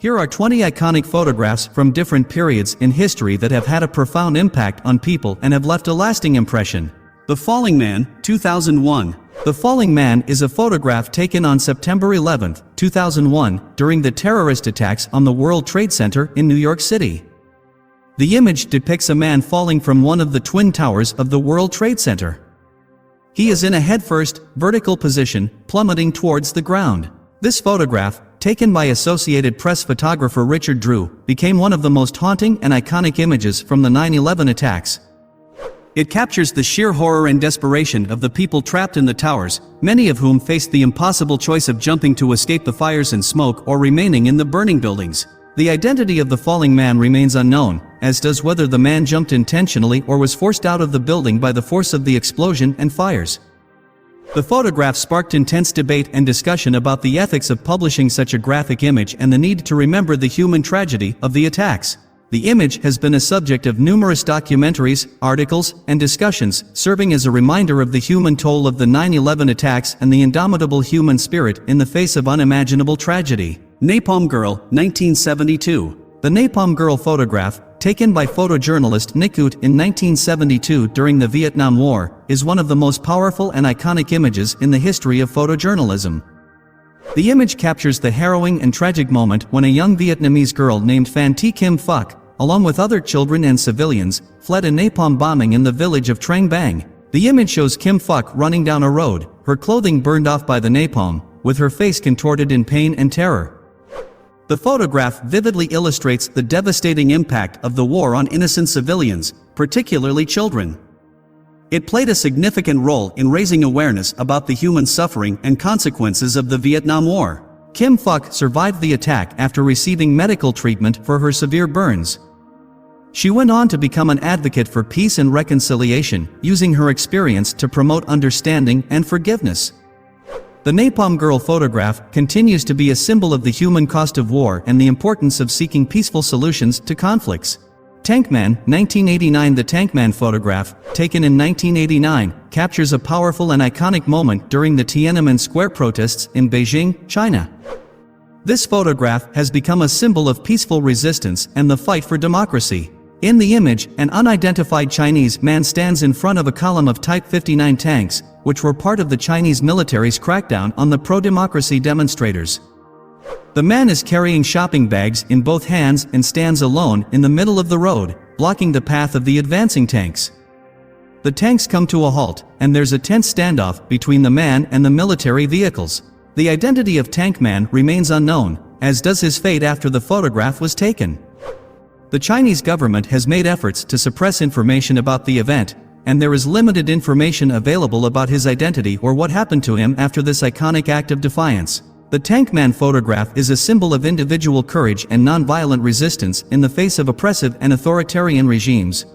Here are 20 iconic photographs from different periods in history that have had a profound impact on people and have left a lasting impression. The Falling Man, 2001. The Falling Man is a photograph taken on September 11, 2001, during the terrorist attacks on the World Trade Center in New York City. The image depicts a man falling from one of the twin towers of the World Trade Center. He is in a headfirst, vertical position, plummeting towards the ground. This photograph, taken by Associated Press photographer Richard Drew, became one of the most haunting and iconic images from the 9/11 attacks. It captures the sheer horror and desperation of the people trapped in the towers, many of whom faced the impossible choice of jumping to escape the fires and smoke or remaining in the burning buildings. The identity of the falling man remains unknown, as does whether the man jumped intentionally or was forced out of the building by the force of the explosion and fires. The photograph sparked intense debate and discussion about the ethics of publishing such a graphic image and the need to remember the human tragedy of the attacks. The image has been a subject of numerous documentaries, articles, and discussions, serving as a reminder of the human toll of the 9/11 attacks and the indomitable human spirit in the face of unimaginable tragedy. Napalm Girl, 1972. The Napalm Girl photograph, taken by photojournalist Nick Ut in 1972 during the Vietnam War, is one of the most powerful and iconic images in the history of photojournalism. The image captures the harrowing and tragic moment when a young Vietnamese girl named Phan Kim Phuc, along with other children and civilians, fled a napalm bombing in the village of Trang Bang. The image shows Kim Phuc running down a road, her clothing burned off by the napalm, with her face contorted in pain and terror. The photograph vividly illustrates the devastating impact of the war on innocent civilians, particularly children. It played a significant role in raising awareness about the human suffering and consequences of the Vietnam War. Kim Phuc survived the attack after receiving medical treatment for her severe burns. She went on to become an advocate for peace and reconciliation, using her experience to promote understanding and forgiveness. The Napalm Girl photograph continues to be a symbol of the human cost of war and the importance of seeking peaceful solutions to conflicts. Tankman, 1989. The Tankman photograph, taken in 1989, captures a powerful and iconic moment during the Tiananmen Square protests in Beijing, China. This photograph has become a symbol of peaceful resistance and the fight for democracy. In the image, an unidentified Chinese man stands in front of a column of Type 59 tanks, which were part of the Chinese military's crackdown on the pro-democracy demonstrators. The man is carrying shopping bags in both hands and stands alone in the middle of the road, blocking the path of the advancing tanks. The tanks come to a halt, and there's a tense standoff between the man and the military vehicles. The identity of Tankman remains unknown, as does his fate after the photograph was taken. The Chinese government has made efforts to suppress information about the event, and there is limited information available about his identity or what happened to him after this iconic act of defiance. The Tankman photograph is a symbol of individual courage and nonviolent resistance in the face of oppressive and authoritarian regimes.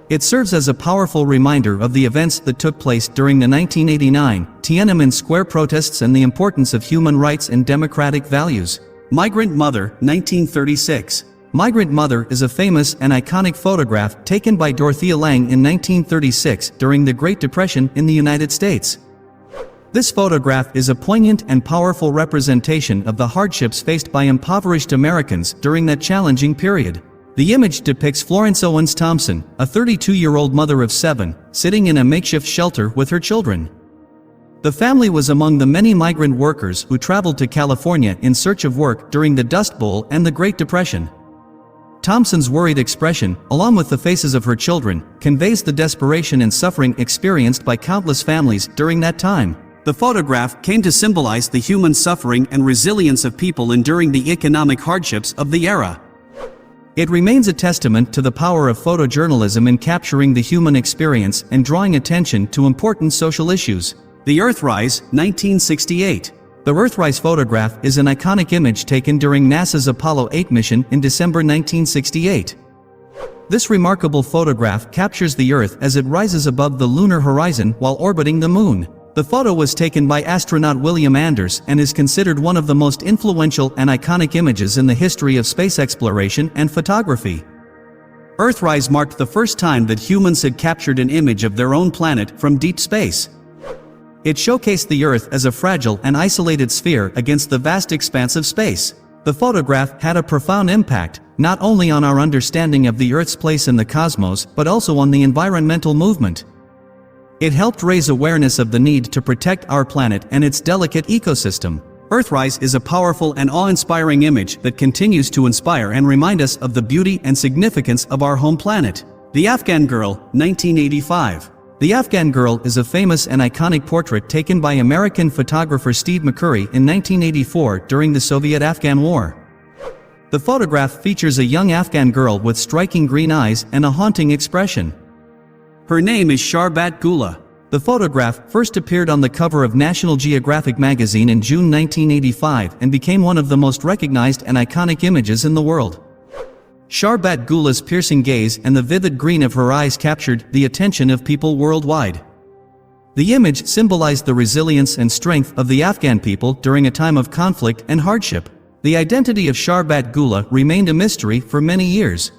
It serves as a powerful reminder of the events that took place during the 1989 Tiananmen Square protests and the importance of human rights and democratic values. Migrant Mother, 1936. Migrant Mother is a famous and iconic photograph taken by Dorothea Lange in 1936 during the Great Depression in the United States. This photograph is a poignant and powerful representation of the hardships faced by impoverished Americans during that challenging period. The image depicts Florence Owens Thompson, a 32-year-old mother of 7, sitting in a makeshift shelter with her children. The family was among the many migrant workers who traveled to California in search of work during the Dust Bowl and the Great Depression. Thompson's worried expression, along with the faces of her children, conveys the desperation and suffering experienced by countless families during that time. The photograph came to symbolize the human suffering and resilience of people enduring the economic hardships of the era. It remains a testament to the power of photojournalism in capturing the human experience and drawing attention to important social issues. The Earthrise, 1968. The Earthrise photograph is an iconic image taken during NASA's Apollo 8 mission in December 1968. This remarkable photograph captures the Earth as it rises above the lunar horizon while orbiting the Moon. The photo was taken by astronaut William Anders and is considered one of the most influential and iconic images in the history of space exploration and photography. Earthrise marked the first time that humans had captured an image of their own planet from deep space. It showcased the Earth as a fragile and isolated sphere against the vast expanse of space. The photograph had a profound impact, not only on our understanding of the Earth's place in the cosmos but also on the environmental movement. It helped raise awareness of the need to protect our planet and its delicate ecosystem. Earthrise is a powerful and awe-inspiring image that continues to inspire and remind us of the beauty and significance of our home planet. The Afghan Girl, 1985. The Afghan Girl is a famous and iconic portrait taken by American photographer Steve McCurry in 1984 during the Soviet-Afghan War. The photograph features a young Afghan girl with striking green eyes and a haunting expression. Her name is Sharbat Gula. The photograph first appeared on the cover of National Geographic magazine in June 1985 and became one of the most recognized and iconic images in the world. Sharbat Gula's piercing gaze and the vivid green of her eyes captured the attention of people worldwide. The image symbolized the resilience and strength of the Afghan people during a time of conflict and hardship. The identity of Sharbat Gula remained a mystery for many years.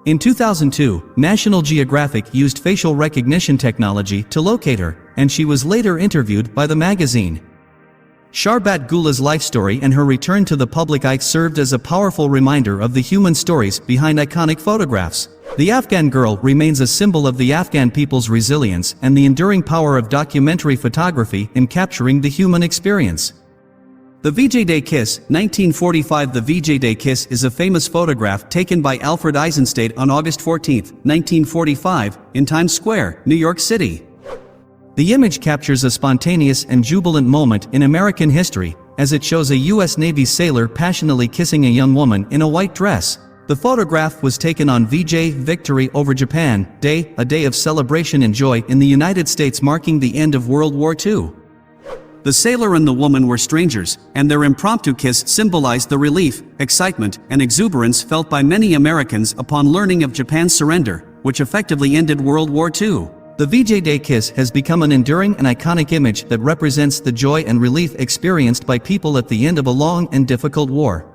In 2002, National Geographic used facial recognition technology to locate her, and she was later interviewed by the magazine. Sharbat Gula's life story and her return to the public eye served as a powerful reminder of the human stories behind iconic photographs. The Afghan Girl remains a symbol of the Afghan people's resilience and the enduring power of documentary photography in capturing the human experience. The VJ Day Kiss, 1945. The VJ Day Kiss is a famous photograph taken by Alfred Eisenstadt on August 14, 1945, in Times Square, New York City. The image captures a spontaneous and jubilant moment in American history, as it shows a U.S. Navy sailor passionately kissing a young woman in a white dress. The photograph was taken on VJ Victory over Japan Day, a day of celebration and joy in the United States marking the end of World War II. The sailor and the woman were strangers, and their impromptu kiss symbolized the relief, excitement, and exuberance felt by many Americans upon learning of Japan's surrender, which effectively ended World War II. The VJ Day Kiss has become an enduring and iconic image that represents the joy and relief experienced by people at the end of a long and difficult war.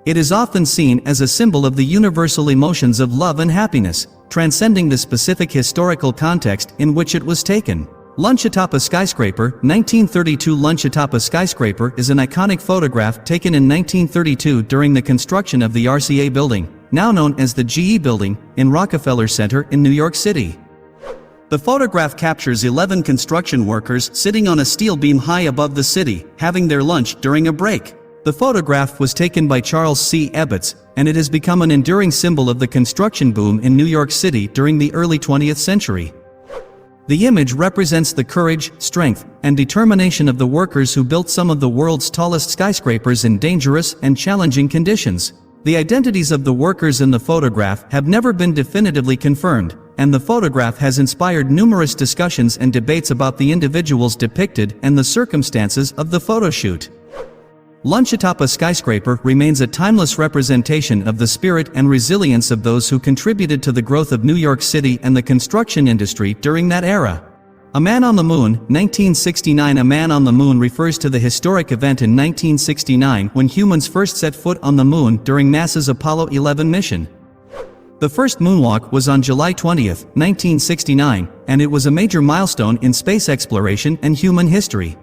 It is often seen as a symbol of the universal emotions of love and happiness, transcending the specific historical context in which it was taken. Lunch Atop a Skyscraper, 1932. Lunch Atop a Skyscraper is an iconic photograph taken in 1932 during the construction of the RCA building, now known as the GE building, in Rockefeller Center in New York City. The photograph captures 11 construction workers sitting on a steel beam high above the city, having their lunch during a break. The photograph was taken by Charles C. Ebbets, and it has become an enduring symbol of the construction boom in New York City during the early 20th century. The image represents the courage, strength, and determination of the workers who built some of the world's tallest skyscrapers in dangerous and challenging conditions. The identities of the workers in the photograph have never been definitively confirmed, and the photograph has inspired numerous discussions and debates about the individuals depicted and the circumstances of the photo shoot. Lunch Atop a Skyscraper remains a timeless representation of the spirit and resilience of those who contributed to the growth of New York City and the construction industry during that era. A Man on the Moon, 1969. A Man on the Moon refers to the historic event in 1969 when humans first set foot on the moon during NASA's Apollo 11 mission. The first moonwalk was on July 20, 1969, and it was a major milestone in space exploration and human history.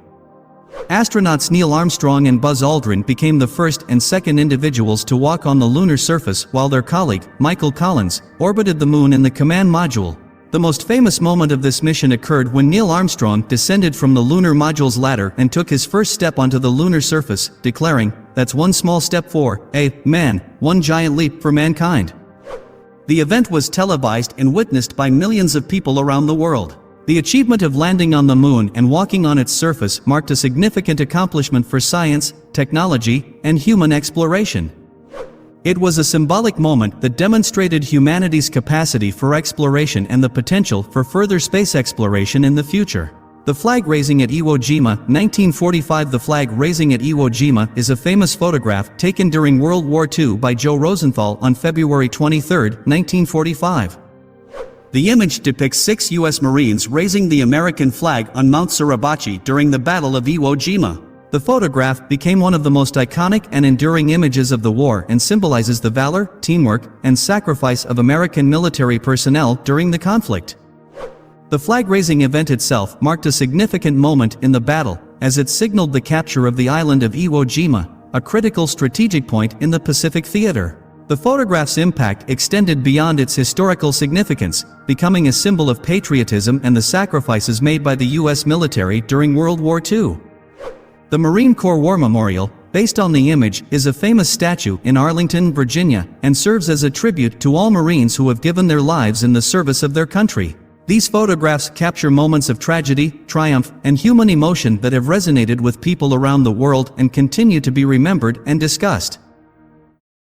Astronauts Neil Armstrong and Buzz Aldrin became the first and second individuals to walk on the lunar surface, while their colleague, Michael Collins, orbited the moon in the command module. The most famous moment of this mission occurred when Neil Armstrong descended from the lunar module's ladder and took his first step onto the lunar surface, declaring, "That's one small step for man, one giant leap for mankind." The event was televised and witnessed by millions of people around the world. The achievement of landing on the moon and walking on its surface marked a significant accomplishment for science, technology, and human exploration. It was a symbolic moment that demonstrated humanity's capacity for exploration and the potential for further space exploration in the future. The flag raising at Iwo Jima, 1945. The flag raising at Iwo Jima is a famous photograph taken during World War II by Joe Rosenthal on February 23, 1945. The image depicts 6 U.S. Marines raising the American flag on Mount Suribachi during the Battle of Iwo Jima. The photograph became one of the most iconic and enduring images of the war and symbolizes the valor, teamwork, and sacrifice of American military personnel during the conflict. The flag-raising event itself marked a significant moment in the battle, as it signaled the capture of the island of Iwo Jima, a critical strategic point in the Pacific theater. The photograph's impact extended beyond its historical significance, becoming a symbol of patriotism and the sacrifices made by the U.S. military during World War II. The Marine Corps War Memorial, based on the image, is a famous statue in Arlington, Virginia, and serves as a tribute to all Marines who have given their lives in the service of their country. These photographs capture moments of tragedy, triumph, and human emotion that have resonated with people around the world and continue to be remembered and discussed.